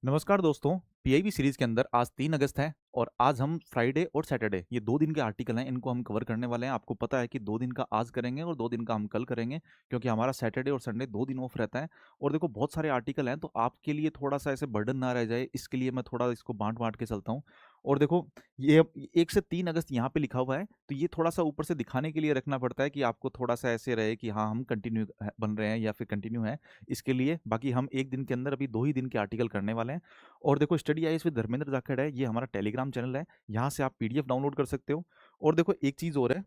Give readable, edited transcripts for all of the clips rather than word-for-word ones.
नमस्कार दोस्तों। PIB series के अंदर आज 3 अगस्त है और आज हम फ्राइडे और सैटरडे ये 2 दिन के आर्टिकल हैं, इनको हम कवर करने वाले हैं। आपको पता है कि 2 दिन का आज करेंगे और 2 दिन का हम कल करेंगे, क्योंकि हमारा सैटरडे और संडे 2 दिन ऑफ रहता है। और देखो बहुत सारे आर्टिकल हैं, तो आपके लिए थोड़ा सा ऐसे बर्डन ना रह जाए, इसके लिए मैं थोड़ा इसको बांट बांट के चलता हूँ। और देखो, ये 1 से 3 अगस्त यहाँ पे लिखा हुआ है, तो ये थोड़ा सा ऊपर से दिखाने के लिए रखना पड़ता है कि आपको थोड़ा सा ऐसे रहे कि हाँ, हम कंटिन्यू बन रहे हैं या फिर कंटिन्यू है। इसके लिए बाकी हम एक दिन के अंदर अभी 2 ही दिन के आर्टिकल करने वाले हैं। और देखो, study IAS with Dharmendra Jakhar है, ये हमारा टेलीग्राम चैनल है, यहाँ से आप पीडीएफ डाउनलोड कर सकते हो। और देखो एक चीज और है,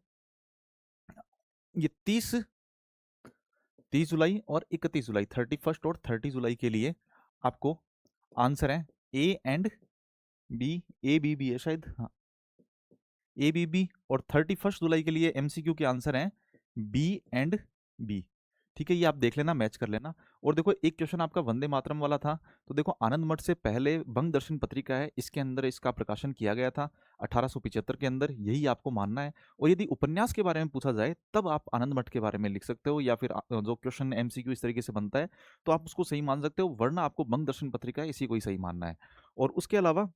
ये 30 जुलाई और 31 जुलाई, 31st और 30 जुलाई के लिए आपको आंसर है A and B, A B B है शायद, हाँ, ABB। और 31st जुलाई के लिए एमसीक्यू के आंसर हैं B एंड B। ठीक है, ये आप देख लेना, मैच कर लेना। और देखो एक क्वेश्चन आपका वंदे मातरम वाला था, तो देखो आनंद मठ से पहले बंग दर्शन पत्रिका है, इसके अंदर इसका प्रकाशन किया गया था 1875 के अंदर, यही आपको मानना है। और यदि उपन्यास के बारे में पूछा जाए तब आप आनंद मठ के बारे में लिख सकते हो, या फिर जो क्वेश्चन एमसीक्यू इस तरीके से बनता है तो आप उसको सही मान सकते हो, वरना आपको बंग दर्शन पत्रिका है इसी को ही सही मानना है। और उसके अलावा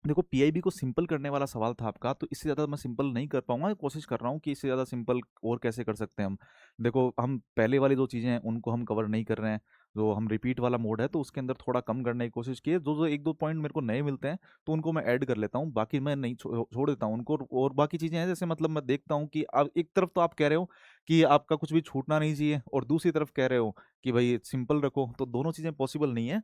देखो, पीआईबी को सिंपल करने वाला सवाल था आपका, तो इससे ज़्यादा मैं सिंपल नहीं कर पाऊंगा, कोशिश कर रहा हूँ कि इससे ज़्यादा सिंपल और कैसे कर सकते हैं हम। देखो, हम पहले वाली जो चीज़ें हैं उनको हम कवर नहीं कर रहे हैं, जो हम रिपीट वाला मोड है तो उसके अंदर थोड़ा कम करने की कोशिश की है। जो जो एक दो पॉइंट मेरे को नए मिलते हैं तो उनको मैं ऐड कर लेता हूँ, बाकी मैं नहीं छोड़ देता हूँ उनको। और बाकी चीज़ें हैं, जैसे मतलब मैं देखता हूँ कि आप एक तरफ तो आप कह रहे हो कि आपका कुछ भी छूटना नहीं चाहिए, और दूसरी तरफ कह रहे हो कि भाई सिंपल रखो, तो दोनों चीज़ें पॉसिबल नहीं है।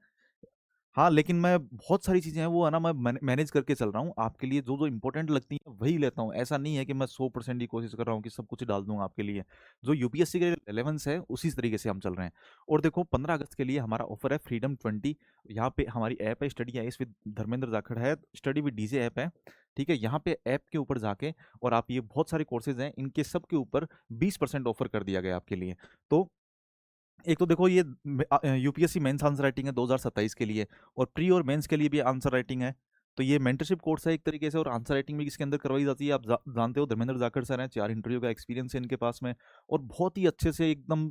हाँ, लेकिन मैं बहुत सारी चीज़ें हैं वो है ना, मैं मैनेज करके चल रहा हूँ, आपके लिए जो जो इंपॉर्टेंट लगती है वही लेता हूँ। ऐसा नहीं है कि मैं 100% ही कोशिश कर रहा हूँ कि सब कुछ डाल दूंगा आपके लिए। जो यूपीएससी के रेलेवेंस है उसी तरीके से हम चल रहे हैं। और देखो, 15 अगस्त के लिए हमारा ऑफर है Freedom 20। यहाँ पे हमारी ऐप है, study IAS with Dharmendra Jakhar है, स्टडी विद डीजे ऐप है। ठीक है, यहाँ पे ऐप के ऊपर जाके और आप, ये बहुत सारे कोर्सेज हैं, इनके सब के ऊपर 20% ऑफर कर दिया गया आपके लिए। तो एक तो देखो, ये यूपीएससी मेंस आंसर राइटिंग है 2027 के लिए, और प्री और मेंस के लिए भी आंसर राइटिंग है। तो ये मेंटरशिप कोर्स है एक तरीके से, और आंसर राइटिंग भी इसके अंदर करवाई जाती है। आप जानते हो, धर्मेंद्र जाखड़ सर हैं, 4 इंटरव्यू का एक्सपीरियंस है इनके पास में, और बहुत ही अच्छे से एकदम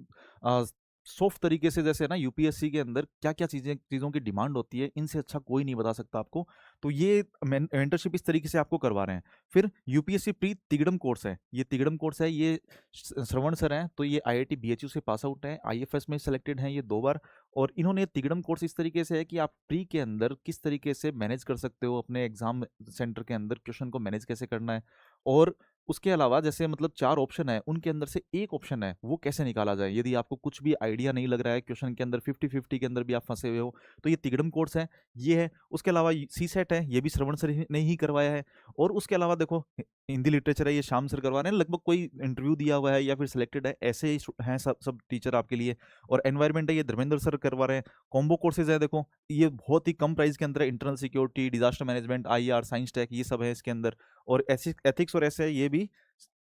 सॉफ्ट तरीके से, जैसे ना यूपीएससी के अंदर क्या क्या चीज़ों की डिमांड होती है, इनसे अच्छा कोई नहीं बता सकता आपको। तो ये मेंटरशिप इस तरीके से आपको करवा रहे हैं। फिर यूपीएससी प्री तिगड़म कोर्स है, ये तिगड़म कोर्स है, ये श्रवण सर हैं, तो ये आईआईटी बीएचयू से पास आउट हैं, आईएफएस में सेलेक्टेड हैं ये 2 बार। और इन्होंने तिगड़म कोर्स इस तरीके से है कि आप प्री के अंदर किस तरीके से मैनेज कर सकते हो अपने एग्जाम सेंटर के अंदर, क्वेश्चन को मैनेज कैसे करना है। और उसके अलावा जैसे मतलब 4 ऑप्शन है, उनके अंदर से एक ऑप्शन है वो कैसे निकाला जाए, यदि आपको कुछ भी आइडिया नहीं लग रहा है क्वेश्चन के अंदर, 50-50 के अंदर भी आप फंसे हुए हो, तो ये तिगड़म कोर्स है, ये है। उसके अलावा सी सेट है, ये भी श्रवण सर ने ही करवाया है। और उसके अलावा देखो, हिंदी लिटरेचर है, ये श्याम सर करवा रहे हैं, लगभग कोई इंटरव्यू दिया हुआ है या फिर सिलेक्टेड है, ऐसे ही हैं सब सब टीचर आपके लिए। और एनवायरमेंट है, ये धर्मेंद्र सर करवा रहे हैं। कॉम्बो कोर्सेज है, देखो ये बहुत ही कम प्राइस के अंदर है, internal security, disaster management, IR, science tech, ये सब है इसके अंदर। और एथिक्स और ऐसे, ये भी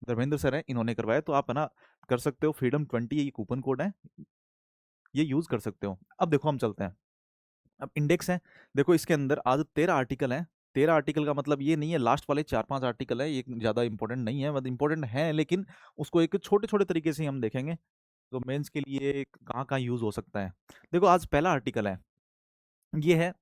धर्मेंद्र सर हैं, इन्होंने करवाया। तो आप है ना कर सकते हो, Freedom 20 ये कूपन कोड है, ये यूज कर सकते हो। अब देखो हम चलते हैं, अब इंडेक्स है। देखो इसके अंदर आज 13 आर्टिकल हैं। 13 आर्टिकल का मतलब ये नहीं है लास्ट वाले 4-5 आर्टिकल है, ये ज़्यादा इंपॉर्टेंट नहीं है, मतलब इंपॉर्टेंट है लेकिन उसको एक छोटे छोटे तरीके से ही हम देखेंगे। तो मेंस के लिए कहाँ कहाँ यूज हो सकता है। देखो आज पहला आर्टिकल है, ये है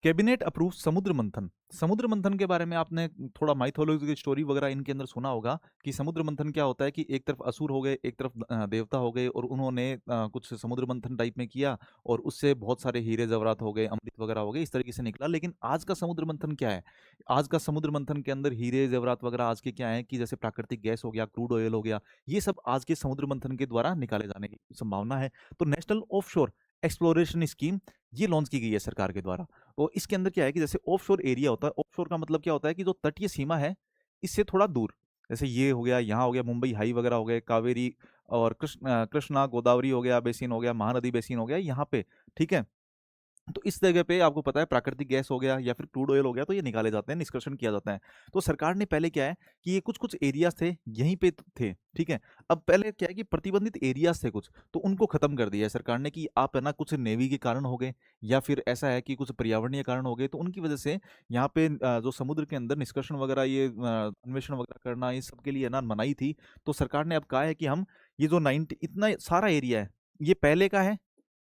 कैबिनेट अप्रूव समुद्र मंथन। समुद्र मंथन के बारे में आपने थोड़ा माइथोलॉजी की स्टोरी वगैरह इनके अंदर सुना होगा कि समुद्र मंथन क्या होता है, कि एक तरफ असुर हो गए, एक तरफ देवता हो गए, और उन्होंने कुछ समुद्र मंथन टाइप में किया, और उससे बहुत सारे हीरे जवाहरात हो गए, अमृत वगैरह हो गए, इस तरीके से निकला। लेकिन आज का समुद्र मंथन क्या है, आज का समुद्र मंथन के अंदर हीरे जवाहरात वगैरह आज के क्या है, कि जैसे प्राकृतिक गैस हो गया, क्रूड ऑयल हो गया, ये सब आज के समुद्र मंथन के द्वारा निकाले जाने की संभावना है। तो नेशनल ऑफशोर एक्सप्लोरेशन स्कीम ये लॉन्च की गई है सरकार के द्वारा। तो इसके अंदर क्या है कि जैसे ऑफशोर एरिया होता है, ऑफशोर का मतलब क्या होता है कि जो तटीय सीमा है इससे थोड़ा दूर, जैसे ये हो गया, यहाँ हो गया, मुंबई हाई वगैरह हो गए, कावेरी और कृष्णा गोदावरी हो गया, बेसिन हो गया, महानदी बेसिन हो गया यहाँ पे। ठीक है, तो इस जगह पे आपको पता है प्राकृतिक गैस हो गया या फिर क्रूड ऑयल हो गया, तो ये निकाले जाते हैं, निष्कर्षण किया जाता है। तो सरकार ने पहले क्या है कि ये कुछ कुछ एरियाज थे यहीं पे थे, ठीक है। अब पहले क्या है कि प्रतिबंधित एरियाज थे कुछ, तो उनको खत्म कर दिया है सरकार ने, कि आप है ना कुछ नेवी के कारण हो गए, या फिर ऐसा है कि कुछ पर्यावरणीय कारण हो गए, तो उनकी वजह से यहाँ पे जो समुद्र के अंदर निष्कर्षण वगैरह, ये अन्वेषण वगैरह करना, ये सब के लिए है ना मनाही थी। तो सरकार ने अब कहा है कि हम ये जो 90 इतना सारा एरिया है, ये पहले का है,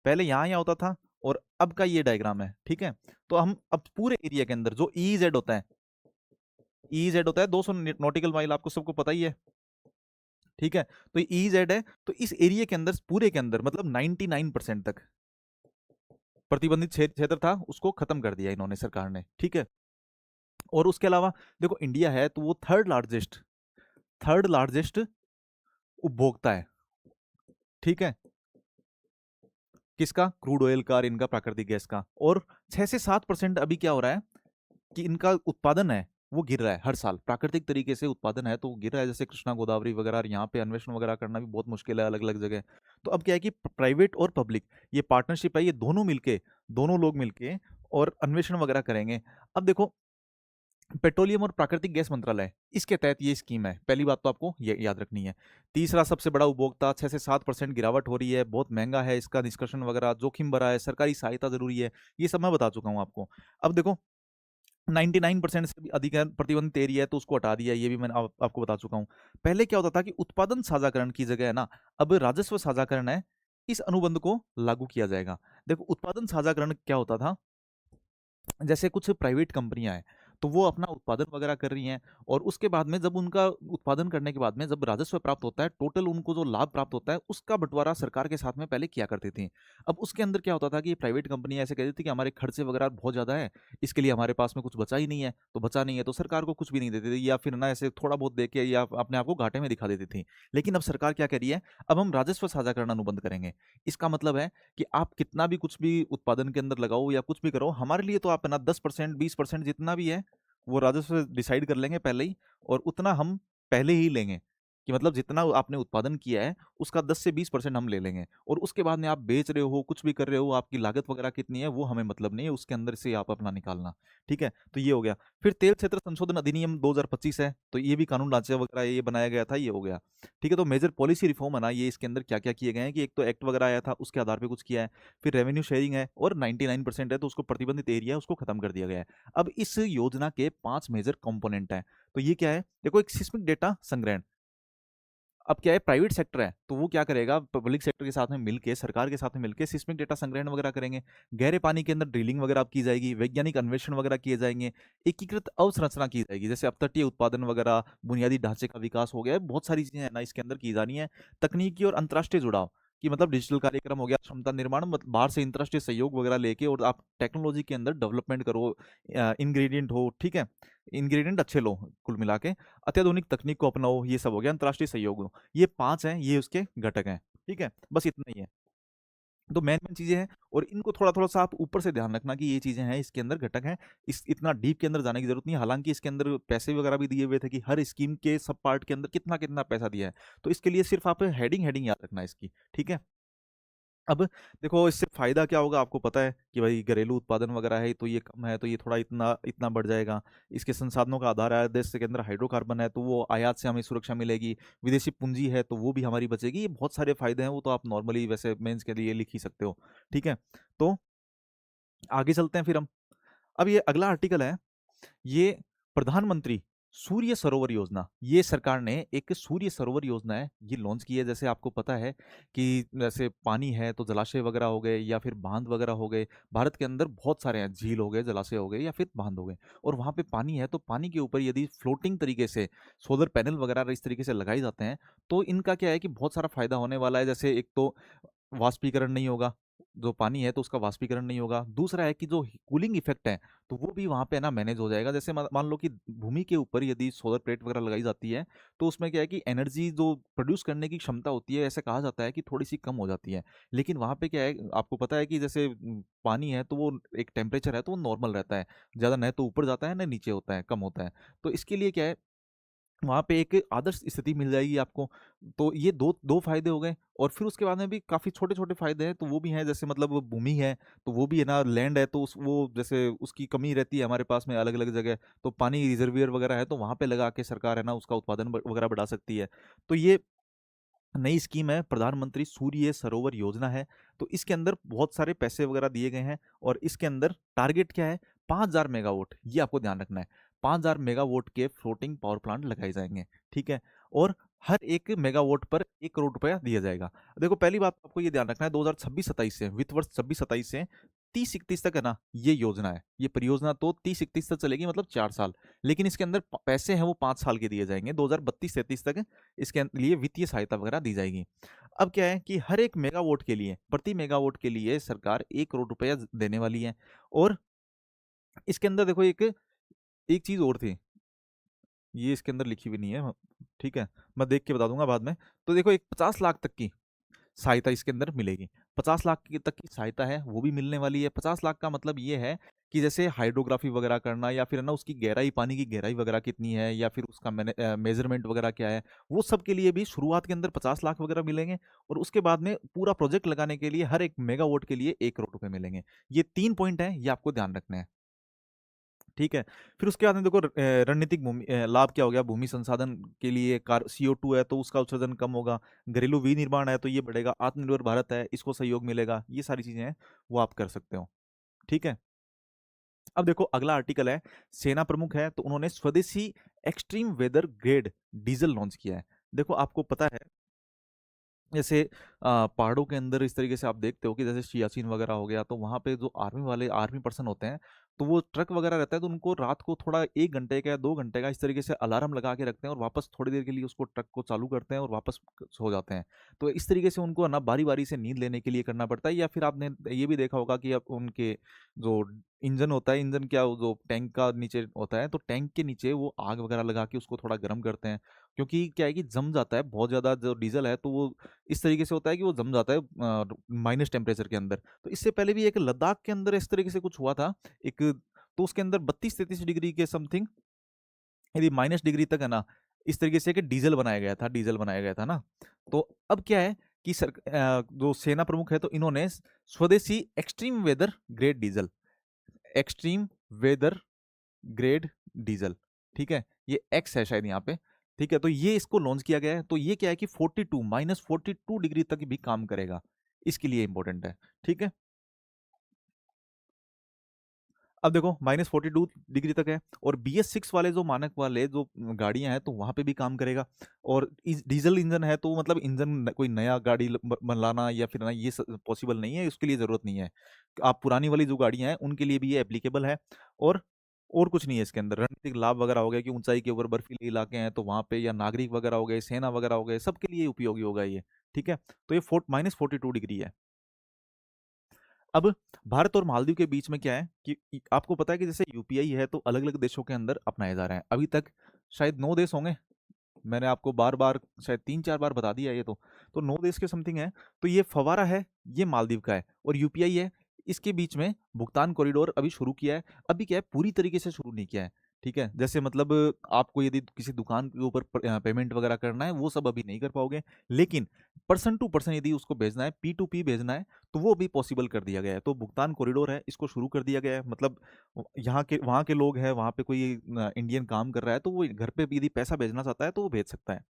पहले यहाँ यहाँ होता था, और अब का ये डायग्राम है, ठीक है। तो हम अब पूरे एरिया के अंदर जो EZ होता है, EZ होता है 200 नॉटिकल माइल, आपको सबको पता ही है, ठीक है। तो EZ है, तो इस एरिया के अंदर, पूरे के अंदर मतलब 99% तक प्रतिबंधित क्षेत्र था, उसको खत्म कर दिया इन्होंने, सरकार ने, ठीक है। और उसके अलावा देखो इंडिया है तो वो थर्ड लार्जेस्ट उपभोक्ता है, ठीक है, किसका, क्रूड ऑयल का और इनका प्राकृतिक गैस का। और 6 से 7% अभी क्या हो रहा है कि इनका उत्पादन है वो गिर रहा है हर साल, प्राकृतिक तरीके से उत्पादन है तो वो गिर रहा है, जैसे कृष्णा गोदावरी वगैरह, और यहाँ पे अन्वेषण वगैरह करना भी बहुत मुश्किल है अलग अलग जगह। तो अब क्या है कि प्राइवेट और पब्लिक ये पार्टनरशिप है, ये दोनों लोग मिलके और अन्वेषण वगैरह करेंगे। अब देखो पेट्रोलियम और प्राकृतिक गैस मंत्रालय, इसके तहत ये स्कीम है, पहली बात तो आपको ये याद रखनी है। तीसरा सबसे बड़ा उपभोक्ता, 6 से 7% गिरावट हो रही है, बहुत महंगा है, इसका निष्कर्षण वगैरह जोखिम भरा है, सरकारी सहायता जरूरी है, ये सब मैं बता चुका हूँ आपको। अब देखो 99% से भी अधिक प्रतिबंधित एरिया है तो उसको हटा दिया, ये भी मैंने आपको बता चुका हूँ। पहले क्या होता था कि उत्पादन साझाकरण की जगह है ना, अब राजस्व साझाकरण है, इस अनुबंध को लागू किया जाएगा। देखो उत्पादन साझाकरण क्या होता था, जैसे कुछ प्राइवेट कंपनियां हैं तो वो अपना उत्पादन वगैरह कर रही हैं, और उसके बाद में जब उनका उत्पादन करने के बाद में जब राजस्व प्राप्त होता है, टोटल उनको जो लाभ प्राप्त होता है उसका बंटवारा सरकार के साथ में पहले किया करती थी। अब उसके अंदर क्या होता था कि ये प्राइवेट कंपनियां ऐसे कहती थी कि हमारे खर्चे वगैरह बहुत ज़्यादा है, इसके लिए हमारे पास में कुछ बचा ही नहीं है, तो बचा नहीं है तो सरकार को कुछ भी नहीं देती थी, या फिर ना ऐसे थोड़ा बहुत दे के या अपने आप को घाटे में दिखा देती थी। लेकिन अब सरकार क्या कह रही है, अब हम राजस्व साझाकरण अनुबंध करेंगे। इसका मतलब है कि आप कितना भी कुछ भी उत्पादन के अंदर लगाओ या कुछ भी करो, हमारे लिए तो आप ना 10% 20% जितना भी है वो राजस्व डिसाइड कर लेंगे पहले ही, और उतना हम पहले ही लेंगे, कि मतलब जितना आपने उत्पादन किया है उसका 10 से 20% हम ले लेंगे, और उसके बाद में आप बेच रहे हो कुछ भी कर रहे हो, आपकी लागत वगैरह कितनी है वो हमें मतलब नहीं है, उसके अंदर से आप अपना निकालना, ठीक है। तो ये हो गया। फिर तेल क्षेत्र संशोधन अधिनियम 2025 है, तो ये भी कानून ढांचा वगैरह ये बनाया गया था, ये हो गया, ठीक है। तो मेजर पॉलिसी रिफॉर्म है ना, ये इसके अंदर क्या क्या किए गए हैं कि एक तो एक्ट वगैरह आया था उसके आधार पे कुछ किया है, फिर रेवेन्यू शेयरिंग है, और 99% है तो उसको प्रतिबंधित एरिया है उसको खत्म कर दिया गया है। अब इस योजना के 5 मेजर कंपोनेंट हैं, तो ये क्या है, देखो एक सिस्मिक डेटा संग्रहण। अब क्या है, प्राइवेट सेक्टर है तो वो क्या करेगा, पब्लिक सेक्टर के साथ में मिलके, सरकार के साथ में मिलके सिस्मिक डेटा संग्रहण वगैरह करेंगे। गहरे पानी के अंदर ड्रिलिंग वगैरह अब की जाएगी, वैज्ञानिक अन्वेषण वगैरह किए जाएंगे, एकीकृत अवसंरचना की जाएगी, जैसे अपतटीय उत्पादन वगैरह, बुनियादी ढांचे का विकास हो गया है, बहुत सारी चीजें हैं ना इसके अंदर की जानी है। तकनीकी और अंतर्राष्ट्रीय जुड़ाव, कि मतलब डिजिटल कार्यक्रम हो गया, क्षमता निर्माण, मतलब बाहर से अंतर्राष्ट्रीय सहयोग वगैरह लेके और आप टेक्नोलॉजी के अंदर डेवलपमेंट करो, इंग्रेडिएंट हो, ठीक है, इंग्रेडिएंट अच्छे लो कुल मिला के, अत्याधुनिक तकनीक को अपनाओ, ये सब हो गया अंतर्राष्ट्रीय सहयोग। ये 5 हैं, ये उसके घटक हैं, ठीक है, बस इतना ही है। तो मेन मेन चीजें हैं, और इनको थोड़ा थोड़ा सा आप ऊपर से ध्यान रखना कि ये चीजें हैं इसके अंदर घटक हैं, इस इतना डीप के अंदर जाने की जरूरत नहीं है। हालांकि इसके अंदर पैसे वगैरह भी दिए हुए थे कि हर स्कीम के सब पार्ट के अंदर कितना कितना पैसा दिया है, तो इसके लिए सिर्फ आप हेडिंग हेडिंग याद रखना है इसकी, ठीक है। अब देखो इससे फायदा क्या होगा, आपको पता है कि भाई घरेलू उत्पादन वगैरह है तो ये कम है, तो ये थोड़ा इतना इतना बढ़ जाएगा। इसके संसाधनों का आधार है देश के अंदर हाइड्रोकार्बन है तो वो आयात से हमें सुरक्षा मिलेगी, विदेशी पूंजी है तो वो भी हमारी बचेगी, ये बहुत सारे फायदे हैं, वो तो आप नॉर्मली वैसे मेंस के लिए लिख ही सकते हो, ठीक है। तो आगे चलते हैं फिर हम। अब ये अगला आर्टिकल है, ये प्रधानमंत्री सूर्य सरोवर योजना, ये सरकार ने एक सूर्य सरोवर योजना है ये लॉन्च की है। जैसे आपको पता है कि जैसे पानी है तो जलाशय वगैरह हो गए या फिर बांध वगैरह हो गए, भारत के अंदर बहुत सारे हैं, झील हो गए, जलाशय हो गए या फिर बांध हो गए, और वहाँ पे पानी है तो पानी के ऊपर यदि फ्लोटिंग तरीके से सोलर पैनल वगैरह इस तरीके से लगाए जाते हैं तो इनका क्या है कि बहुत सारा फायदा होने वाला है। जैसे एक तो वाष्पीकरण नहीं होगा, जो पानी है तो उसका वाष्पीकरण नहीं होगा, दूसरा है कि जो कूलिंग इफेक्ट है तो वो भी वहाँ पे ना मैनेज हो जाएगा। जैसे मान लो कि भूमि के ऊपर यदि सोलर प्लेट वगैरह लगाई जाती है तो उसमें क्या है कि एनर्जी जो प्रोड्यूस करने की क्षमता होती है, ऐसे कहा जाता है कि थोड़ी सी कम हो जाती है। लेकिन वहाँ पे क्या है, आपको पता है कि जैसे पानी है तो वो एक टेम्परेचर है तो वो नॉर्मल रहता है, ज़्यादा न तो ऊपर जाता है न नीचे होता है, कम होता है। तो इसके लिए क्या है, वहाँ पे एक आदर्श स्थिति मिल जाएगी आपको। तो ये दो दो फायदे हो गए, और फिर उसके बाद में भी काफ़ी छोटे-छोटे फायदे हैं, तो वो भी हैं, जैसे मतलब वो भूमि है, तो वो भी है ना, लैंड है तो उस वो जैसे उसकी कमी रहती है हमारे पास में अलग-अलग जगह, तो पानी रिज़र्वियर वगैरह है, तो वहाँ पे लगा के सरकार है ना उसका उत्पादन वगैरह बढ़ा सकती है। तो ये नई स्कीम है, प्रधानमंत्री सूर्य सरोवर योजना है, तो इसके अंदर बहुत सारे पैसे वगैरह दिए गए हैं, और इसके अंदर टारगेट क्या है, 5,000 मेगावाट, ये आपको ध्यान रखना है, 5,000 मेगावाट के फ्लोटिंग पावर प्लांट लगाए जाएंगे, ठीक है। और हर एक मेगावाट पर 1 करोड़ रुपया दिया जाएगा। देखो पहली बात तो आपको ये ध्यान रखना है, 2026-27 से, वित्त वर्ष 26-27 से 30-31 तक है ना ये योजना है, ये परियोजना तो 30-31 तक चलेगी, मतलब 4 साल। लेकिन इसके अंदर पैसे हैं वो 5 साल के दिए जाएंगे, 2032-33 तक इसके लिए वित्तीय सहायता वगैरह दी जाएगी। अब क्या है कि हर एक मेगावाट के लिए, प्रति मेगावाट के लिए सरकार 1 करोड़ रुपया देने वाली है। और इसके अंदर देखो एक एक चीज और थी, ये इसके अंदर लिखी हुई नहीं है, ठीक है, मैं देख के बता दूंगा बाद में। तो देखो एक 50 लाख तक की सहायता इसके अंदर मिलेगी। 50 लाख तक की सहायता है वो भी मिलने वाली है। 50 लाख का मतलब ये है कि जैसे हाइड्रोग्राफी वगैरह करना, या फिर है ना उसकी गहराई, पानी की गहराई वगैरह कितनी है, या फिर उसका मेजरमेंट वगैरह क्या है, वो सब के लिए भी शुरुआत के अंदर 50 लाख वगैरह मिलेंगे। और उसके बाद में पूरा प्रोजेक्ट लगाने के लिए हर एक मेगावाट के लिए 1 करोड़ रुपए मिलेंगे। ये 3 पॉइंट है, ये आपको ध्यान रखना है, ठीक है। फिर उसके बाद में देखो रणनीतिक भूमि लाभ क्या हो गया, भूमि संसाधन के लिए कार CO2 है तो उसका उत्सर्जन कम होगा, घरेलू विनिर्माण है तो ये बढ़ेगा, आत्मनिर्भर भारत है इसको सहयोग मिलेगा, ये सारी चीजें हैं वो आप कर सकते हो, ठीक है। अब देखो अगला आर्टिकल है, सेना प्रमुख है तो उन्होंने स्वदेशी extreme weather grade diesel launch किया है। देखो आपको पता है जैसे पहाड़ों के अंदर इस तरीके से आप देखते हो कि जैसे सियाचिन वगैरह हो गया, तो वहाँ पे जो आर्मी पर्सन होते हैं, तो वो ट्रक वगैरह रहता है तो उनको रात को थोड़ा 1 घंटे का या 2 घंटे का इस तरीके से अलार्म लगा के रखते हैं, और वापस थोड़ी देर के लिए उसको ट्रक को चालू करते हैं और वापस सो जाते हैं। तो इस तरीके से उनको ना बारी बारी से नींद लेने के लिए करना पड़ता है। या फिर आपने ये भी देखा होगा कि अब उनके जो इंजन होता है, इंजन क्या, वो जो टैंक का नीचे होता है, तो टैंक के नीचे वो आग वगैरह लगा के उसको थोड़ा गर्म करते हैं, क्योंकि क्या है कि जम जाता है बहुत ज़्यादा जो डीजल है, तो वो इस तरीके से होता है कि वो जम जाता है माइनस टेम्परेचर के अंदर। तो इससे पहले भी एक लद्दाख के अंदर इस तरीके से कुछ हुआ था एक, तो उसके अंदर 32-33 डिग्री के समथिंग, यदि -डिग्री तक है ना, इस तरीके से कि डीजल बनाया गया था ना। तो अब क्या है कि जो सेना प्रमुख है तो इन्होंने स्वदेशी extreme weather grade diesel, extreme weather grade diesel, ठीक है, ये एक्स है शायद यहाँ पे, ठीक है, तो ये इसको लॉन्च किया गया है। तो ये क्या है कि 42 डिग्री तक भी काम करेगा, इसके लिए इंपॉर्टेंट है, ठीक है। अब देखो -42 डिग्री तक है, और BS6 वाले जो मानक वाले जो गाड़ियां हैं तो वहां पे भी काम करेगा। और डीजल इंजन है तो मतलब इंजन कोई नया गाड़ी बनाना या फिर ना, ये पॉसिबल नहीं है, उसके लिए जरूरत नहीं है। आप पुरानी वाली जो गाड़ियां हैं उनके लिए भी ये एप्लीकेबल है। और और कुछ नहीं है इसके अंदर। रणनीतिक लाभ वगैरह हो गया कि ऊंचाई के ऊपर बर्फीले इलाके हैं तो वहां पे, या नागरिक वगैरह हो गए, सेना वगैरह हो गए, सबके लिए उपयोगी होगा ये, ठीक है। तो ये -42 डिग्री है। अब भारत और मालदीव के बीच में क्या है कि आपको पता है कि जैसे UPI है तो अलग अलग देशों के अंदर अपनाए जा रहे हैं। अभी तक शायद 9 देश होंगे, मैंने आपको बार बार शायद 3-4 बार बता दिया ये तो 9 देश के समथिंग है। तो ये फवारा है, ये मालदीव का है, और UPI है, इसके बीच में भुगतान कॉरिडोर अभी शुरू किया है। अभी क्या है, पूरी तरीके से शुरू नहीं किया है, ठीक है। जैसे मतलब आपको यदि किसी दुकान के ऊपर पेमेंट वगैरह करना है वो सब अभी नहीं कर पाओगे, लेकिन पर्सन टू पर्सन यदि उसको भेजना है, P2P भेजना है, तो वो भी पॉसिबल कर दिया गया है। तो भुगतान कॉरिडोर है, इसको शुरू कर दिया गया है। मतलब यहाँ के वहाँ के लोग हैं, वहाँ पे कोई इंडियन काम कर रहा है तो वो घर पे भी यदि पैसा भेजना चाहता है तो वो भेज सकता है,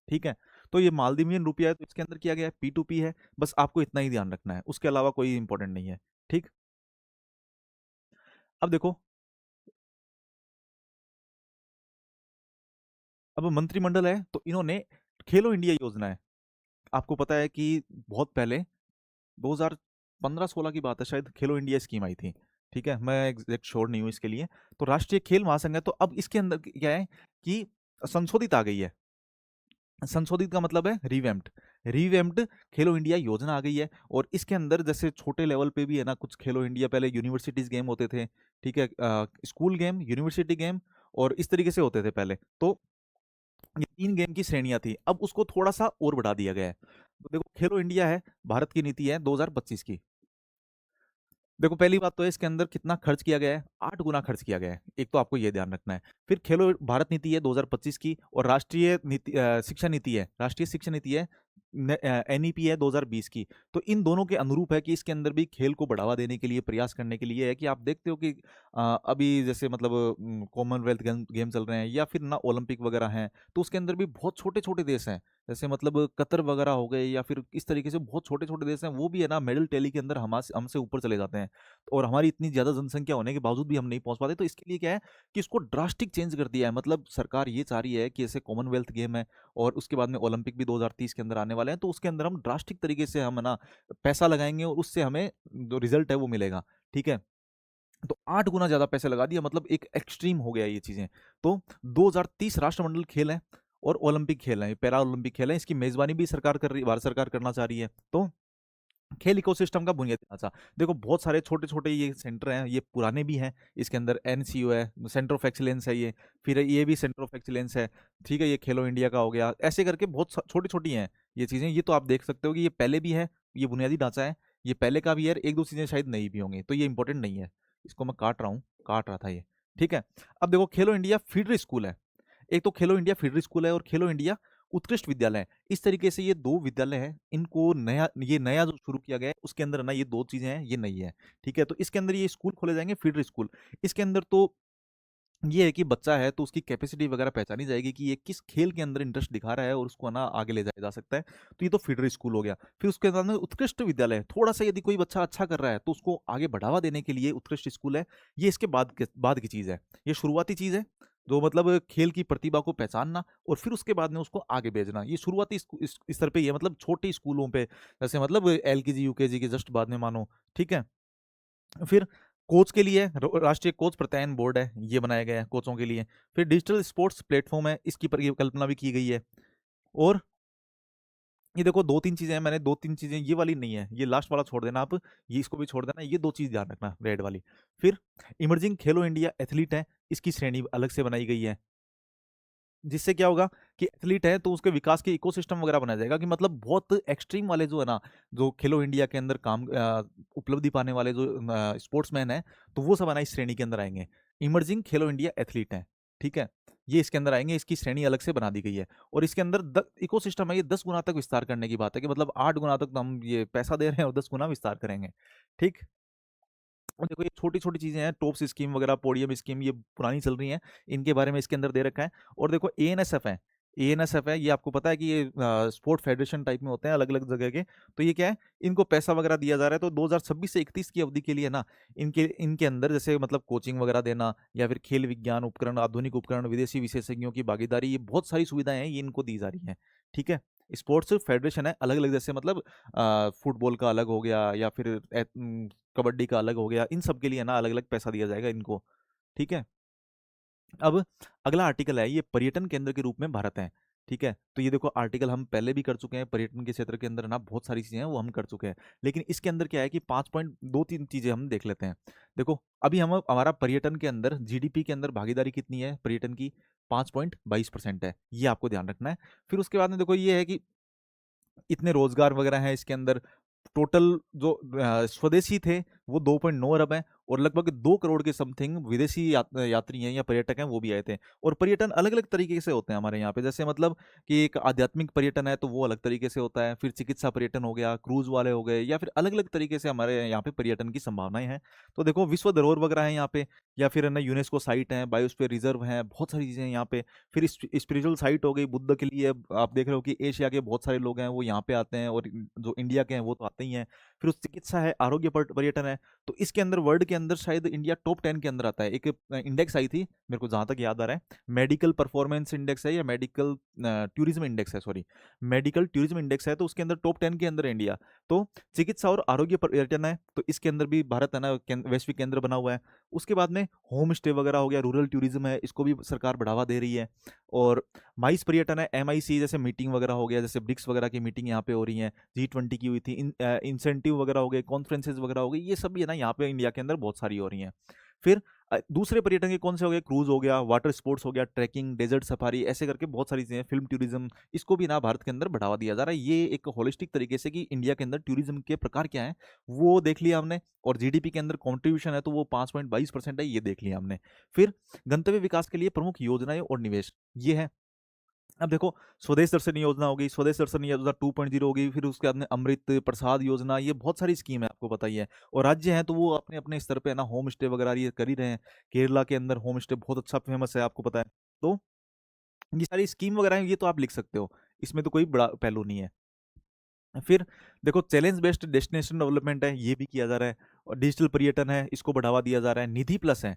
ठीक है। तो ये मालदीवियन रुपया है तो इसके अंदर किया गया है P2P है, बस आपको इतना ही ध्यान रखना है, उसके अलावा कोई इंपॉर्टेंट नहीं है, ठीक। अब देखो, अब मंत्रिमंडल है तो इन्होंने खेलो इंडिया योजना है, आपको पता है कि बहुत पहले 2015-16 की बात है शायद, खेलो इंडिया स्कीम आई थी, ठीक है, मैं एग्जैक्ट श्योर नहीं हूँ इसके लिए। तो राष्ट्रीय खेल महासंघ है, तो अब इसके अंदर क्या है कि संशोधित आ गई है। संशोधित का मतलब है रिवैम्प्ड, रिवैम्प्ड खेलो इंडिया योजना आ गई है। और इसके अंदर जैसे छोटे लेवल पे भी है ना, कुछ खेलो इंडिया पहले यूनिवर्सिटीज गेम होते थे, ठीक है, स्कूल गेम, यूनिवर्सिटी गेम, और इस तरीके से होते थे पहले। तो ये 3 गेम की श्रेणियां थी, अब उसको थोड़ा सा और बढ़ा दिया गया है। तो देखो खेलो इंडिया है, भारत की नीति है 2025 की। देखो पहली बात तो है इसके अंदर कितना खर्च किया गया है, 8 गुना खर्च किया गया है, एक तो आपको ये ध्यान रखना है। फिर खेलो भारत नीति है 2025 की, और राष्ट्रीय नीति शिक्षा नीति है, राष्ट्रीय शिक्षा नीति है, NEP है 2020 की। तो इन दोनों के अनुरूप है कि इसके अंदर भी खेल को बढ़ावा देने के लिए, प्रयास करने के लिए है कि आप देखते हो कि अभी जैसे मतलब कॉमनवेल्थ गेम चल रहे हैं या फिर ना ओलंपिक वगैरह हैं, तो उसके अंदर भी बहुत छोटे छोटे देश हैं, जैसे मतलब कतर वगैरह हो गए, या फिर इस तरीके से बहुत छोटे छोटे देश हैं, वो भी है ना मेडल टैली के अंदर हमसे ऊपर चले जाते हैं। और हमारी इतनी ज़्यादा जनसंख्या होने के बावजूद भी हम नहीं पहुंच पाते। तो इसके लिए क्या है कि इसको ड्रास्टिक चेंज कर दिया है। मतलब सरकार ये चाह रही है कि ऐसे कॉमनवेल्थ गेम है और उसके बाद में ओलंपिक भी 2030 के अंदर आने लाने वाले हैं, तो उसके अंदर हम ड्रास्टिक तरीके से हम ना पैसा लगाएंगे और उससे हमें जो रिजल्ट है वो मिलेगा। ठीक है, तो 8 गुना ज़्यादा पैसे लगा दिया, मतलब एक एक्सट्रीम हो गया ये चीज़ें। तो 2030 राष्ट्रमंडल खेल हैं और ओलंपिक खेल हैं, पैरा ओलंपिक खेल हैं, इसकी मेज़बानी भी सरकार कर रही, भारत सरकार करना चाह रही है। तो खेल इकोसिस्टम का बुनियादी ढांचा, देखो बहुत सारे छोटे छोटे ये सेंटर हैं, ये पुराने भी हैं, इसके अंदर एनसीओ है, सेंटर ऑफ एक्सीलेंस है ये, फिर ये भी सेंटर ऑफ एक्सीलेंस है। ठीक है, ये खेलो इंडिया का हो गया, ऐसे करके बहुत छोटी छोटी हैं ये चीज़ें। ये तो आप देख सकते हो कि ये पहले भी है, ये बुनियादी ढांचा है, ये पहले का भी है, एक दो चीज़ें शायद नई भी होंगी, तो ये इंपॉर्टेंट नहीं है। इसको मैं काट रहा हूँ, काट रहा था ये। ठीक है, अब देखो खेलो इंडिया फीडर स्कूल है, एक तो खेलो इंडिया फीडर स्कूल है और खेलो इंडिया उत्कृष्ट विद्यालय है। इस तरीके से ये दो विद्यालय हैं, इनको नया, ये नया जो शुरू किया गया है उसके अंदर ना ये दो चीजें हैं, ये नई है। ठीक है, तो इसके अंदर ये स्कूल खोले जाएंगे फीडर स्कूल। इसके अंदर तो ये है कि बच्चा है तो उसकी कैपेसिटी वगैरह पहचानी जाएगी कि ये किस खेल के अंदर इंटरेस्ट दिखा रहा है और उसको ना आगे ले जाया जा सकता है। तो ये तो फीडर स्कूल हो गया। फिर उसके बाद में उत्कृष्ट विद्यालय, थोड़ा सा यदि कोई बच्चा अच्छा कर रहा है तो उसको आगे बढ़ावा देने के लिए उत्कृष्ट स्कूल है। ये इसके बाद की चीज़ है, ये शुरुआती चीज़ है, जो मतलब खेल की प्रतिभा को पहचानना और फिर उसके बाद में उसको आगे भेजना, ये शुरुआती इस स्तर पे ही है, मतलब छोटे स्कूलों पे, जैसे मतलब एलकेजी यूकेजी के जस्ट बाद में मानो। ठीक है, फिर कोच के लिए राष्ट्रीय कोच प्रत्यायन बोर्ड है, ये बनाया गया है कोचों के लिए। फिर डिजिटल स्पोर्ट्स प्लेटफॉर्म है, इसकी परिकल्पना भी की गई है। और ये देखो दो तीन चीजें हैं, मैंने दो तीन चीजें, ये वाली नहीं है, ये लास्ट वाला छोड़ देना आप, ये इसको भी छोड़ देना, ये दो चीज ध्यान रखना रेड वाली। फिर इमर्जिंग खेलो इंडिया एथलीट है, इसकी श्रेणी अलग से बनाई गई है, जिससे क्या होगा कि एथलीट है तो उसके विकास के इकोसिस्टम वगैरह बनाया जाएगा, कि मतलब बहुत एक्सट्रीम वाले जो है ना, जो खेलो इंडिया के अंदर काम उपलब्धि पाने वाले जो स्पोर्ट्समैन है, तो वो सब है ना इस श्रेणी के अंदर आएंगे, इमर्जिंग खेलो इंडिया एथलीट है। ठीक है, ये इसके अंदर आएंगे, इसकी श्रेणी अलग से बना दी गई है। और इसके अंदर इकोसिस्टम है, ये 10 गुना तक विस्तार करने की बात है, कि मतलब 8 गुना तक तो हम ये पैसा दे रहे हैं और 10 गुना विस्तार करेंगे। ठीक, और देखो ये छोटी छोटी चीजें हैं, टॉप्स स्कीम वगैरह, पोडियम स्कीम, ये पुरानी चल रही हैं, इनके बारे में इसके अंदर दे रखा है। और देखो एएनएसएफ है, एएनएसएफ है, ये आपको पता है कि ये स्पोर्ट फेडरेशन टाइप में होते हैं अलग अलग जगह के। तो ये क्या है, इनको पैसा वगैरह दिया जा रहा है, तो 2026 से 31 की अवधि के लिए ना इनके इनके अंदर जैसे मतलब कोचिंग वगैरह देना, या फिर खेल विज्ञान उपकरण, आधुनिक उपकरण, विदेशी विशेषज्ञों की भागीदारी, ये बहुत सारी सुविधाएं हैं, ये इनको दी जा रही हैं। ठीक है, स्पोर्ट्स फेडरेशन है अलग अलग, जैसे मतलब फुटबॉल का अलग हो गया, या फिर कबड्डी का अलग हो गया, इन सब के लिए ना अलग अलग पैसा दिया जाएगा इनको। ठीक है, अब अगला आर्टिकल है, ये पर्यटन केंद्र के रूप में भारत है। ठीक है, तो ये देखो आर्टिकल हम पहले भी कर चुके हैं, पर्यटन के क्षेत्र के अंदर ना बहुत सारी चीजें हैं वो हम कर चुके हैं। लेकिन इसके अंदर क्या है कि 5.23 चीजें हम देख लेते हैं। देखो अभी हम हमारा पर्यटन के अंदर जीडीपी के अंदर भागीदारी कितनी है पर्यटन की, 5.22% है, ये आपको ध्यान रखना है। फिर उसके बाद में देखो ये है कि इतने रोजगार वगैरह हैं इसके अंदर, टोटल जो स्वदेशी थे वो 2.9 अरब हैं, और लगभग 2 करोड़ के समथिंग विदेशी यात्री हैं या पर्यटक हैं वो भी आए थे। और पर्यटन अलग अलग तरीके से होते हैं हमारे यहाँ पे, जैसे मतलब कि एक आध्यात्मिक पर्यटन है तो वो अलग तरीके से होता है, फिर चिकित्सा पर्यटन हो गया, क्रूज वाले हो गए, या फिर अलग अलग तरीके से हमारे यहाँ पे पर्यटन की संभावनाएं हैं। तो देखो विश्व धरोहर वगैरह है यहाँ पे, या फिर है ना यूनेस्को साइट है, बायोस्फीयर रिजर्व है, बहुत सारी चीज़ें हैं यहाँ पे। फिर स्पिरिचुअल साइट हो गई बुद्ध के लिए, आप देख रहे हो कि एशिया के बहुत सारे लोग हैं वो यहाँ पे आते हैं, और जो इंडिया के हैं वो तो आते ही हैं। फिर उस चिकित्सा है, आरोग्य पर्यटन है, तो इसके अंदर वर्ल्ड के अंदर शायद इंडिया टॉप 10 के अंदर आता है। एक इंडेक्स आई थी मेरे को जहाँ तक याद आ रहा है, मेडिकल परफॉर्मेंस इंडेक्स है या मेडिकल टूरिज्म इंडेक्स है, सॉरी मेडिकल टूरिज्म इंडेक्स है, तो उसके अंदर टॉप 10 के अंदर है इंडिया। तो चिकित्सा और आरोग्य पर्यटन है, तो इसके अंदर भी भारत है ना वैश्विक केंद्र बना हुआ है। उसके बाद में होम स्टे वगैरह हो गया, रूरल टूरिज्म है, इसको भी सरकार बढ़ावा दे रही है। और माइस पर्यटन है, MIC, जैसे मीटिंग वगैरह हो गया, जैसे ब्रिक्स वगैरह की मीटिंग यहाँ पे हो रही है, G20 की हुई थी, इंसेंटिव वगैरह हो गए, कॉन्फ्रेंसेज वगैरह हो गई, ये सब भी है ना यहाँ पे इंडिया के अंदर बहुत सारी हो रही हैं। फिर दूसरे पर्यटन के कौन से हो गए, क्रूज हो गया, वाटर स्पोर्ट्स हो गया, ट्रैकिंग, डेजर्ट सफारी, ऐसे करके बहुत सारी चीज़ें, फिल्म टूरिज्म, इसको भी ना भारत के अंदर बढ़ावा दिया जा रहा है। ये एक होलिस्टिक तरीके से कि इंडिया के अंदर टूरिज्म के प्रकार क्या है वो देख लिया हमने, और जीडीपी के अंदर कॉन्ट्रीब्यूशन है तो वो 5.22% है, ये देख लिया हमने। फिर गंतव्य विकास के लिए प्रमुख योजनाएं और निवेश, ये है। अब देखो स्वदेश दर्शन योजना होगी, स्वदेश दर्शन योजना 2.0 होगी, फिर उसके बाद में अमृत प्रसाद योजना, ये बहुत सारी स्कीम है आपको पता ही है। और राज्य हैं तो वो अपने अपने स्तर पे है ना होम स्टे वगैरह ये कर ही रहे हैं। केरला के अंदर होम स्टे बहुत अच्छा फेमस है, आपको पता है। तो ये सारी स्कीम वगैरह हैं, ये तो आप लिख सकते हो, इसमें तो कोई बड़ा पहलू नहीं है। फिर देखो चैलेंज बेस्ड डेस्टिनेशन डेवलपमेंट है, ये भी किया जा रहा है। और डिजिटल पर्यटन है, इसको बढ़ावा दिया जा रहा है। निधि प्लस है,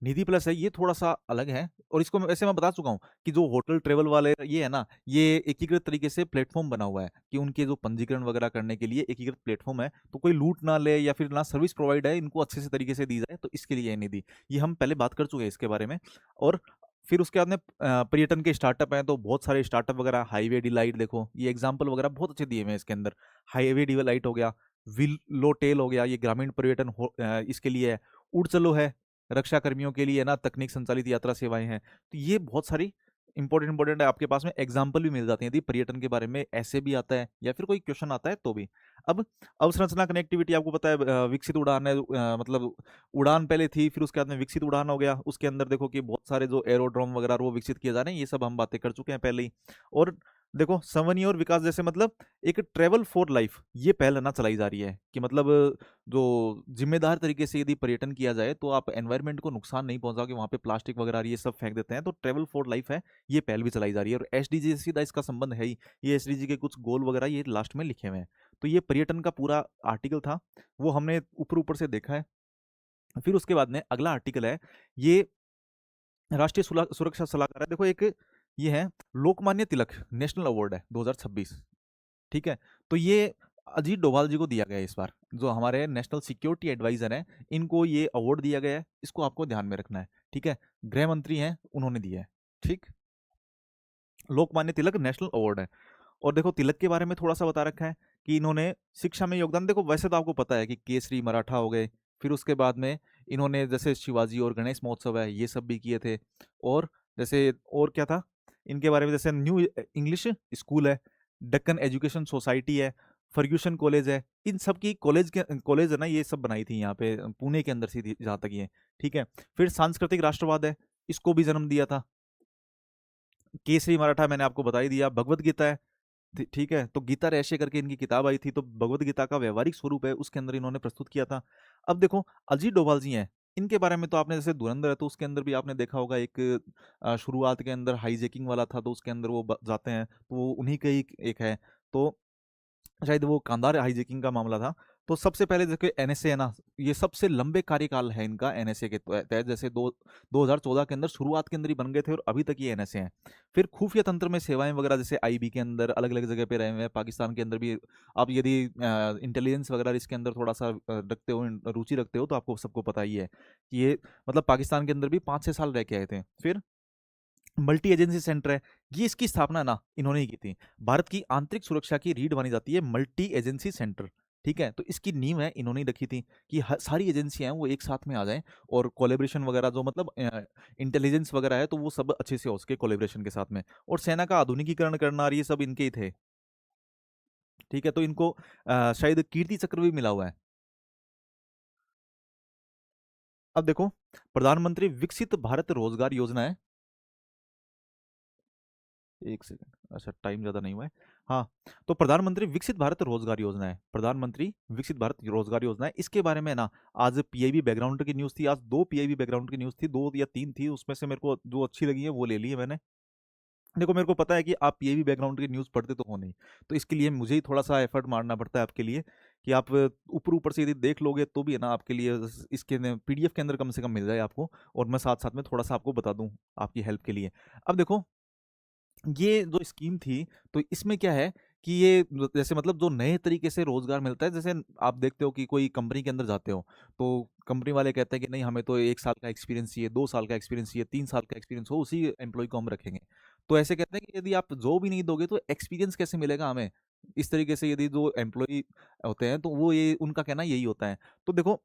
निधि प्लस है, ये थोड़ा सा अलग है। और इसको वैसे मैं बता चुका हूँ कि जो होटल ट्रेवल वाले ये है ना, ये एकीकृत तरीके से प्लेटफॉर्म बना हुआ है कि उनके जो पंजीकरण वगैरह करने के लिए एकीकृत प्लेटफॉर्म है, तो कोई लूट ना ले या फिर ना सर्विस प्रोवाइड है, इनको अच्छे से तरीके से दी जाए, तो इसके लिए ये निधि, ये हम पहले बात कर चुके हैं इसके बारे में। और फिर उसके बाद में पर्यटन के स्टार्टअप हैं, तो बहुत सारे स्टार्टअप वगैरह, हाईवे डिलाइट देखो, ये एग्जाम्पल वगैरह बहुत अच्छे दिए हुए हैं इसके अंदर। हाईवे डिलाइट हो गया, विलोटेल हो गया, ये ग्रामीण पर्यटन इसके लिए है। उड़ चलो है, रक्षा कर्मियों के लिए ना तकनीक संचालित यात्रा सेवाएं हैं। तो ये बहुत सारी इंपॉर्टेंट है, आपके पास में एग्जाम्पल भी मिल जाते हैं यदि पर्यटन के बारे में ऐसे भी आता है या फिर कोई क्वेश्चन आता है तो भी। अब अवसंरचना कनेक्टिविटी आपको पता है, विकसित उड़ान है, मतलब उड़ान पहले थी, फिर उसके बाद में विकसित उड़ान हो गया, उसके अंदर देखो कि बहुत सारे जो एरोड्रोम वगैरह वो विकसित किए जा रहे हैं, ये सब हम बातें कर चुके हैं पहले ही। और देखो संवहनीय और विकास जैसे मतलब एक ट्रेवल फॉर लाइफ, ये पहल ना चलाई जा रही है कि मतलब जो जिम्मेदार तरीके से यदि पर्यटन किया जाए तो आप एनवायरनमेंट को नुकसान नहीं पहुंचाओगे, वहां पे प्लास्टिक वगैरह ये सब फेंक देते हैं, तो ट्रेवल फॉर लाइफ है, ये पहल भी चलाई जा रही है। और एसडीजी से सीधा इसका संबंध है ही, ये एसडीजी के कुछ गोल वगैरह ये लास्ट में लिखे हुए हैं। तो ये पर्यटन का पूरा आर्टिकल था, वो हमने ऊपर ऊपर से देखा है। फिर उसके बाद में अगला आर्टिकल है, ये राष्ट्रीय सुरक्षा सलाहकार है, देखो एक ये है लोकमान्य तिलक नेशनल अवार्ड है 2026। ठीक है, तो ये अजीत डोभाल जी को दिया गया है इस बार, जो हमारे नेशनल सिक्योरिटी एडवाइजर हैं, इनको ये अवार्ड दिया गया है, इसको आपको ध्यान में रखना है। ठीक है, गृह मंत्री हैं, उन्होंने दिया है। ठीक, लोकमान्य तिलक नेशनल अवार्ड है। और देखो तिलक के बारे में थोड़ा सा बता रखा है कि इन्होंने शिक्षा में योगदान, देखो वैसे तो आपको पता है कि केसरी मराठा हो गए, फिर उसके बाद में इन्होंने जैसे शिवाजी और गणेश महोत्सव है ये सब भी किए थे। और जैसे और क्या था इनके बारे में, जैसे न्यू इंग्लिश स्कूल है, डक्कन एजुकेशन सोसाइटी है, फर्ग्यूसन कॉलेज है, इन सब की कॉलेज है ना, ये सब बनाई थी यहाँ पे पुणे के अंदर से थी जहाँ तक ये। ठीक है, फिर सांस्कृतिक राष्ट्रवाद है, इसको भी जन्म दिया था। केसरी मराठा मैंने आपको बता ही दिया। भगवत गीता है, ठीक है, तो गीता रहस्य करके इनकी किताब आई थी, तो भगवत गीता का व्यवहारिक स्वरूप है, उसके अंदर इन्होंने प्रस्तुत किया था। अब देखो अजीत डोभाल जी हैं, इनके बारे में तो आपने जैसे धुरंधर है, तो उसके अंदर भी आपने देखा होगा एक शुरुआत के अंदर हाईजैकिंग वाला था, तो उसके अंदर वो जाते हैं, तो वो उन्हीं का ही एक है। तो शायद वो कांधार हाईजैकिंग का मामला था। तो सबसे पहले देखो एनएसए है ना, ये सबसे लंबे कार्यकाल है इनका एनएसए के तहत, जैसे 2014 के अंदर शुरुआत के अंदर ही बन गए थे और अभी तक ये एनएसए हैं। फिर खुफिया तंत्र में सेवाएं वगैरह, जैसे आईबी के अंदर अलग अलग जगह पे रहे हुए हैं, पाकिस्तान के अंदर भी। आप यदि इंटेलिजेंस वगैरह इसके अंदर थोड़ा सा रखते हो, रुचि रखते हो, तो आपको सबको पता ही है कि ये मतलब पाकिस्तान के अंदर भी 5-6 साल रह के आए थे। फिर मल्टी एजेंसी सेंटर है, ये इसकी स्थापना ना इन्होंने ही की थी। भारत की आंतरिक सुरक्षा की रीढ़ मानी जाती है मल्टी एजेंसी सेंटर। ठीक है, तो इसकी नींव है इन्होंने ही रखी थी कि सारी एजेंसियां हैं वो एक साथ में आ जाएं, और कोलेब्रेशन वगैरह जो मतलब इंटेलिजेंस वगैरह है, तो वो सब अच्छे से हो सके कोलेब्रेशन के साथ में। और सेना का आधुनिकीकरण करना, और ये सब इनके ही थे। ठीक है, तो इनको शायद कीर्ति चक्र भी मिला हुआ है। अब देखो प्रधानमंत्री विकसित भारत रोजगार योजना है, एक सेकंड, अच्छा टाइम ज़्यादा नहीं हुआ है। हाँ, तो प्रधानमंत्री विकसित भारत रोजगार योजना है, प्रधानमंत्री विकसित भारत रोजगार योजना है, इसके बारे में ना आज पीआईबी बैकग्राउंड की न्यूज़ थी, आज दो पीआईबी बैकग्राउंड की न्यूज़ थी, दो या तीन थी, उसमें से मेरे को जो अच्छी लगी है वो ले ली है मैंने। देखो मेरे को पता है कि आप पीआईबी बैकग्राउंड की न्यूज़ पढ़ते तो हो नहीं, तो इसके लिए मुझे ही थोड़ा सा एफर्ट मारना पड़ता है आपके लिए, कि आप ऊपर ऊपर से यदि देख लोगे तो भी है ना आपके लिए इसके पीडीएफ के अंदर कम से कम मिल जाए आपको, और मैं साथ साथ में थोड़ा सा आपको बता दूं आपकी हेल्प के लिए। अब देखो ये जो स्कीम थी, तो इसमें क्या है कि ये जैसे मतलब जो नए तरीके से रोजगार मिलता है, जैसे आप देखते हो कि कोई कंपनी के अंदर जाते हो, तो कंपनी वाले कहते हैं कि नहीं हमें तो 1 साल का एक्सपीरियंस चाहिए, 2 साल का एक्सपीरियंस चाहिए, 3 साल का एक्सपीरियंस हो, उसी एम्प्लॉय को हम रखेंगे। तो ऐसे कहते हैं कि यदि आप जॉब ही नहीं दोगे तो एक्सपीरियंस कैसे मिलेगा हमें। इस तरीके से यदि जो एम्प्लॉय होते हैं, तो वो ये उनका कहना यही होता है। तो देखो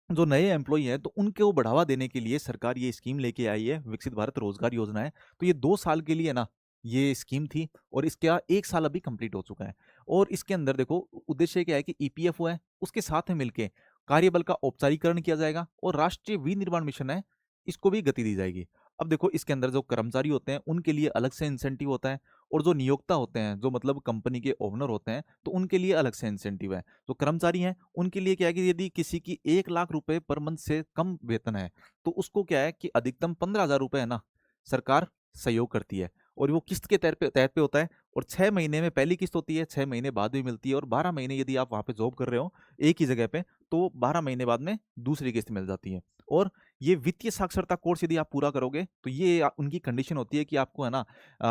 जो नए एम्प्लॉय हैं, तो उनको बढ़ावा देने के लिए सरकार ये स्कीम लेके आई है, विकसित भारत रोजगार योजना है। तो ये 2 साल के लिए ना ये स्कीम थी, और इसका 1 साल अभी कंप्लीट हो चुका है। और इसके अंदर देखो उद्देश्य क्या है कि ईपीएफओ है, उसके साथ में मिलके कार्यबल का औपचारिकरण किया जाएगा, और राष्ट्रीय विनिर्माण मिशन है, इसको भी गति दी जाएगी। अब देखो इसके अंदर जो कर्मचारी होते हैं उनके लिए अलग से इंसेंटिव होता है, और जो नियोक्ता होते हैं, जो मतलब कंपनी के ओनर होते हैं, तो उनके लिए अलग से इंसेंटिव है। जो कर्मचारी हैं उनके लिए क्या है कि यदि किसी की 1 लाख रुपए पर मंथ से कम वेतन है, तो उसको क्या है कि अधिकतम 15,000 रुपए है ना, सरकार सहयोग करती है, और वो किस्त के तहत पे होता है। और 6 महीने में पहली किस्त होती है, 6 महीने बाद भी मिलती है, और 12 महीने यदि आप वहां पे जॉब कर रहे हो एक ही जगह पे, तो 12 महीने बाद में दूसरी किस्त मिल जाती है। और ये वित्तीय साक्षरता कोर्स यदि आप पूरा करोगे तो ये उनकी कंडीशन होती है कि आपको है ना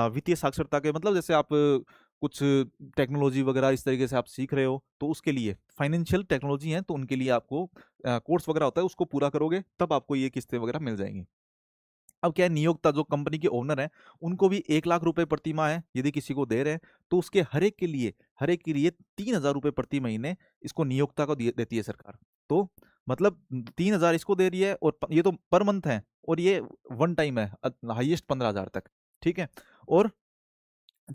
वित्तीय साक्षरता के मतलब जैसे आप कुछ टेक्नोलॉजी वगैरह इस तरीके से आप सीख रहे हो तो उसके लिए फाइनेंशियल टेक्नोलॉजी है तो उनके लिए आपको कोर्स वगैरह होता है, उसको पूरा करोगे तब आपको ये किस्तें वगैरह मिल जाएंगी। अब क्या है, नियोक्ता जो कंपनी के ओनर हैं उनको भी 1 लाख रुपए प्रति माह है यदि किसी को दे रहे हैं तो उसके हर एक के लिए 3 हजार रुपये प्रति महीने इसको नियोक्ता को देती है सरकार। तो मतलब 3 हजार इसको दे रही है और ये तो पर मंथ है और ये वन टाइम है, हाईएस्ट 15 हजार तक। ठीक है। और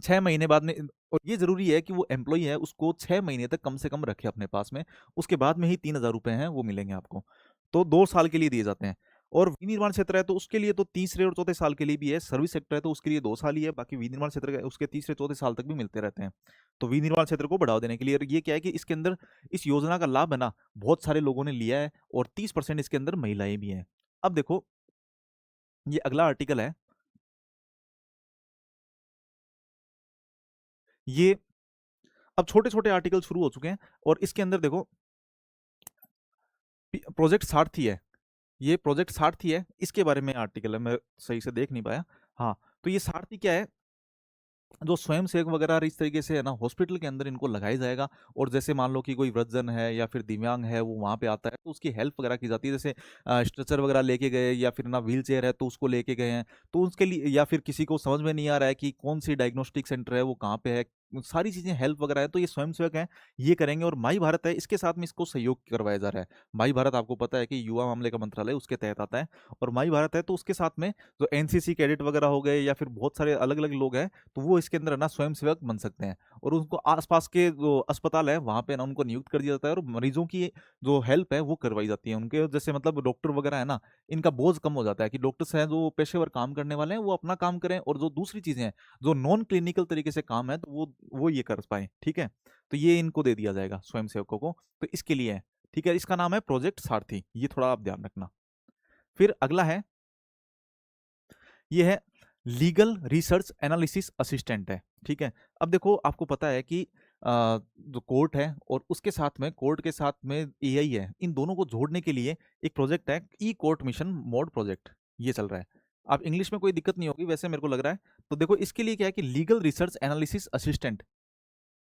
6 महीने बाद में, और ये जरूरी है कि वो एम्प्लॉय है उसको 6 महीने तक कम से कम रखे अपने पास में, उसके बाद में ही 3 हजार रुपये हैं वो मिलेंगे आपको। तो 2 साल के लिए दिए जाते हैं। और विनिर्माण क्षेत्र है तो उसके लिए तो तीसरे और चौथे साल के लिए भी है, सर्विस सेक्टर है तो उसके लिए 2 साल ही है, बाकी विनिर्माण क्षेत्र उसके तीसरे चौथे साल तक भी मिलते रहते हैं। तो विनिर्माण क्षेत्र को बढ़ावा देने के लिए, और ये क्या है कि इसके अंदर इस योजना का लाभ है ना बहुत सारे लोगों ने लिया है और 30% इसके अंदर महिलाएं भी हैं। अब देखो ये अगला आर्टिकल है, ये अब छोटे छोटे आर्टिकल शुरू हो चुके हैं और इसके अंदर देखो प्रोजेक्ट सारथी है, ये प्रोजेक्ट सारथी है, इसके बारे में आर्टिकल है, मैं सही से देख नहीं पाया। हाँ, तो ये सारथी क्या है, जो स्वयं सेवक वगैरह इस तरीके से है ना हॉस्पिटल के अंदर इनको लगाया जाएगा। और जैसे मान लो कि कोई वृद्धजन है या फिर दिव्यांग है वो वहाँ पे आता है तो उसकी हेल्प वगैरह की जाती है, जैसे स्ट्रेचर वगैरह लेके गए या फिर ना व्हील चेयर है तो उसको लेके गए हैं तो उसके लिए, या फिर किसी को समझ में नहीं आ रहा है कि कौन सी डायग्नोस्टिक सेंटर है वो कहाँ पे है, सारी चीजें हेल्प वगैरह है तो ये स्वयं सेवक हैं, ये करेंगे। और माई भारत है इसके साथ में इसको सहयोग करवाया जा रहा है। माई भारत आपको पता है कि युवा मामले का मंत्रालय उसके तहत आता है, और माई भारत है तो उसके साथ में जो एनसीसी कैडेट वगैरह हो गए या फिर बहुत सारे अलग अलग लोग हैं तो वो इसके अंदर ना स्वयं सेवक बन सकते हैं। और उनको आसपास के जो अस्पताल है वहाँ पे ना उनको नियुक्त कर दिया जाता है और मरीजों की जो हेल्प है वो करवाई जाती है उनके, जैसे मतलब डॉक्टर वगैरह है ना इनका बोझ कम हो जाता है कि डॉक्टर्स हैं जो पेशेवर काम करने वाले हैं वो अपना काम करें, और जो दूसरी चीजें हैं जो नॉन क्लिनिकल तरीके से काम है तो वो ये कर पाए। ठीक है। तो ये इनको दे दिया जाएगा स्वयं सेवकों को, तो इसके लिए है। ठीक है, इसका नाम है प्रोजेक्ट सारथी, ये थोड़ा आप ध्यान रखना। फिर अगला है, ये है लीगल रिसर्च एनालिसिस असिस्टेंट है। ठीक है। अब देखो आपको पता है कि जो कोर्ट है और उसके साथ में कोर्ट के साथ में एआई है, इन दोनों को जोड़ने के लिए एक प्रोजेक्ट है ई कोर्ट मिशन मोड प्रोजेक्ट, ये चल रहा है। आप इंग्लिश में कोई दिक्कत नहीं होगी वैसे मेरे को लग रहा है। तो देखो इसके लिए क्या है कि लीगल रिसर्च एनालिसिस असिस्टेंट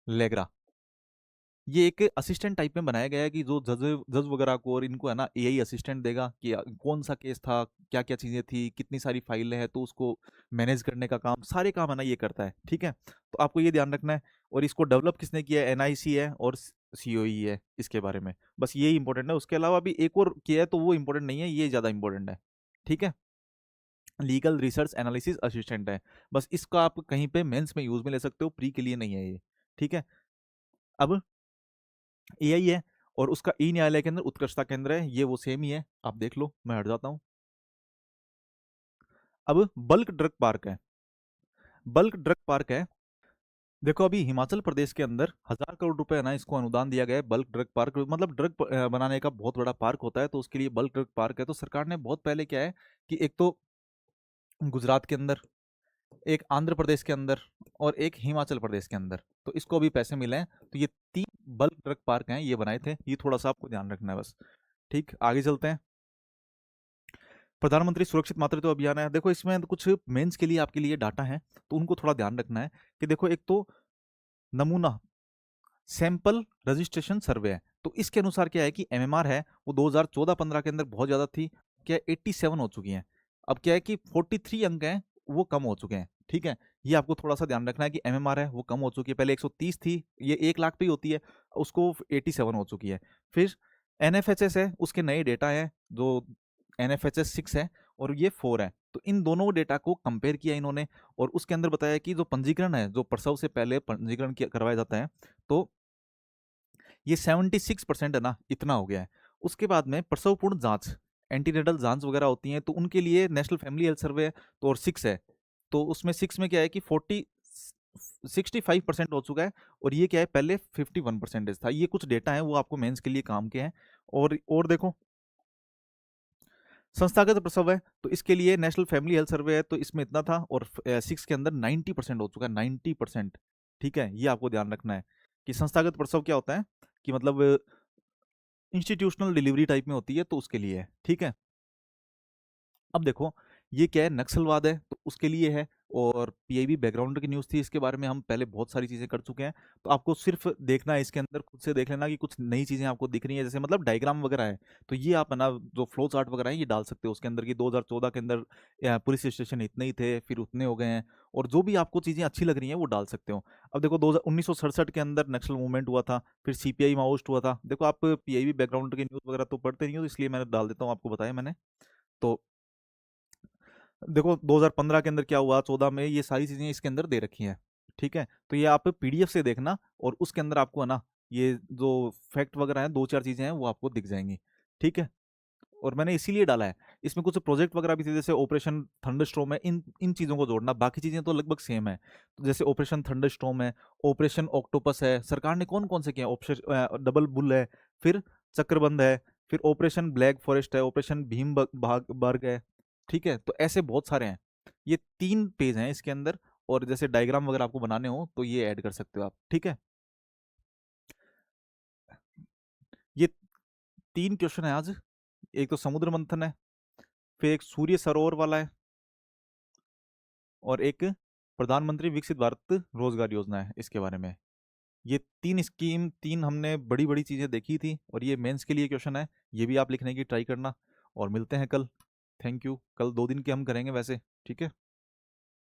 लेगरा, ये एक असिस्टेंट टाइप में बनाया गया है कि जो जज जज वगैरह को और इनको है ना एआई असिस्टेंट देगा कि कौन सा केस था, क्या क्या चीज़ें थी, कितनी सारी फाइलें हैं, तो उसको मैनेज करने का काम, सारे काम है ना ये करता है। ठीक है। तो आपको ये ध्यान रखना है। और इसको डेवलप किसने किया है, एनआईसी है और सीओई है इसके बारे में, बस ये इंपॉर्टेंट है। उसके अलावा भी एक और किया है तो वो इंपॉर्टेंट नहीं है, ये ज़्यादा इंपॉर्टेंट है। ठीक है। लीगल रिसर्च एनालिसिस असिस्टेंट है, बस इसका आप कहीं पे मेंस में यूज में ले सकते हो, प्री के लिए नहीं है ये। ठीक है। अब एआई है और उसका ई न्यायालय के अंदर उत्कृष्टता केंद्र है, ये वो सेम ही है, आप देख लो, मैं हट जाता हूँ। अब बल्क ड्रग पार्क है, बल्क ड्रग पार्क है। देखो अभी हिमाचल प्रदेश के अंदर 1,000 करोड़ रुपए है ना इसको अनुदान दिया गया है। बल्क ड्रग पार्क मतलब ड्रग बनाने का बहुत बड़ा पार्क होता है तो उसके लिए बल्क ड्रग पार्क है। तो सरकार ने बहुत पहले क्या है कि एक तो गुजरात के अंदर, एक आंध्र प्रदेश के अंदर और एक हिमाचल प्रदेश के अंदर, तो इसको अभी पैसे मिले हैं। तो ये 3 बल्क ड्रग पार्क हैं ये बनाए थे, ये थोड़ा सा आपको ध्यान रखना है बस। ठीक, आगे चलते हैं। प्रधानमंत्री सुरक्षित मातृत्व अभियान है, देखो इसमें कुछ मेंस के लिए आपके लिए डाटा है तो उनको थोड़ा ध्यान रखना है कि देखो एक तो नमूना सैंपल रजिस्ट्रेशन सर्वे है, तो इसके अनुसार क्या है कि एमएमआर है वो 2014-15 के अंदर बहुत ज़्यादा थी, क्या 87 हो चुकी हैं। अब क्या है कि 43 अंक हैं वो कम हो चुके हैं। ठीक है। ये आपको थोड़ा सा ध्यान रखना है कि एमएमआर है वो कम हो चुकी है, पहले 130 थी, ये 1 लाख पे ही होती है, उसको 87 हो चुकी है। फिर एनएफएचएस है, उसके नए डेटा है जो एनएफएचएस 6 है और ये 4 है, तो इन दोनों डेटा को कंपेयर किया इन्होंने। और उसके अंदर बताया कि जो पंजीकरण है, जो प्रसव से पहले पंजीकरण करवाया जाता है, तो ये 76% है ना, इतना हो गया है। उसके बाद में प्रसव पूर्ण जांच, एंटीनेटल जांच वगैरह होती हैं तो उनके लिए नेशनल फैमिली हेल्थ सर्वे है तो और 6 है, तो उसमें 6 में क्या है कि 65% हो चुका है। और ये क्या है, पहले 51% था। ये कुछ डेटा है वो आपको मेंस के लिए काम के हैं। और देखो संस्थागत प्रसव है तो इसके लिए नेशनल फैमिली हेल्थ सर्वे है तो इसमें इतना था, और 6 के अंदर 90% हो चुका है, 90%। ठीक है, ये आपको ध्यान रखना है कि संस्थागत प्रसव क्या होता है कि मतलब इंस्टीट्यूशनल डिलीवरी टाइप में होती है तो उसके लिए है। ठीक है। अब देखो, ये क्या है, नक्सलवाद है तो उसके लिए है, और पीआईबी बैकग्राउंड की न्यूज़ थी, इसके बारे में हम पहले बहुत सारी चीज़ें कर चुके हैं। तो आपको सिर्फ देखना है इसके अंदर, खुद से देख लेना कि कुछ नई चीज़ें आपको दिख रही हैं, जैसे मतलब डायग्राम वगैरह है, तो ये आप है ना जो फ्लो चार्ट वगैरह है ये डाल सकते हो उसके अंदर, कि 2014 के अंदर पुलिस स्टेशन इतने ही थे, फिर उतने हो गए हैं, और जो भी आपको चीज़ें अच्छी लग रही हैं वो डाल सकते हो। अब देखो 1967 के अंदर नक्सल मूवमेंट हुआ था, फिर सीपीआई माओइस्ट हुआ था। देखो आप पीआईबी बैकग्राउंड की न्यूज़ वगैरह तो पढ़ते नहीं हो, तो इसलिए मैंने डाल देता हूँ, आपको बताया मैंने। तो देखो 2015 के अंदर क्या हुआ, 14 में, ये सारी चीजें इसके अंदर दे रखी हैं। ठीक है, तो ये आप पीडीएफ से देखना, और उसके अंदर आपको है ना ये जो फैक्ट वगैरह हैं, दो चार चीजें हैं वो आपको दिख जाएंगी। ठीक है, और मैंने इसीलिए डाला है। इसमें कुछ प्रोजेक्ट वगैरह भी थे, जैसे ऑपरेशन थंडरस्टॉर्म है, इन इन चीज़ों को जोड़ना, बाकी चीज़ें तो लगभग सेम है। तो जैसे ऑपरेशन थंडरस्टॉर्म है, ऑपरेशन ऑक्टोपस है, सरकार ने कौन कौन से किए हैं, ऑपरेशन डबल बुल है, फिर चक्रबंद है, फिर ऑपरेशन ब्लैक फॉरेस्ट है, ऑपरेशन भीम भाग बर्ग है। ठीक है, तो ऐसे बहुत सारे हैं। ये 3 पेज हैं इसके अंदर, और जैसे डायग्राम वगैरह आपको बनाने हो तो ये ऐड कर सकते हो आप। ठीक है, ये 3 क्वेश्चन है आज। एक तो समुद्र मंथन है, फिर एक सूर्य सरोवर वाला है, और एक प्रधानमंत्री विकसित भारत रोजगार योजना है इसके बारे में। ये 3 स्कीम, 3 हमने बड़ी बड़ी चीज़ें देखी थी, और ये मेंस के लिए क्वेश्चन है, ये भी आप लिखने की ट्राई करना। और मिलते हैं कल। थैंक यू, कल 2 दिन के हम करेंगे वैसे। ठीक है।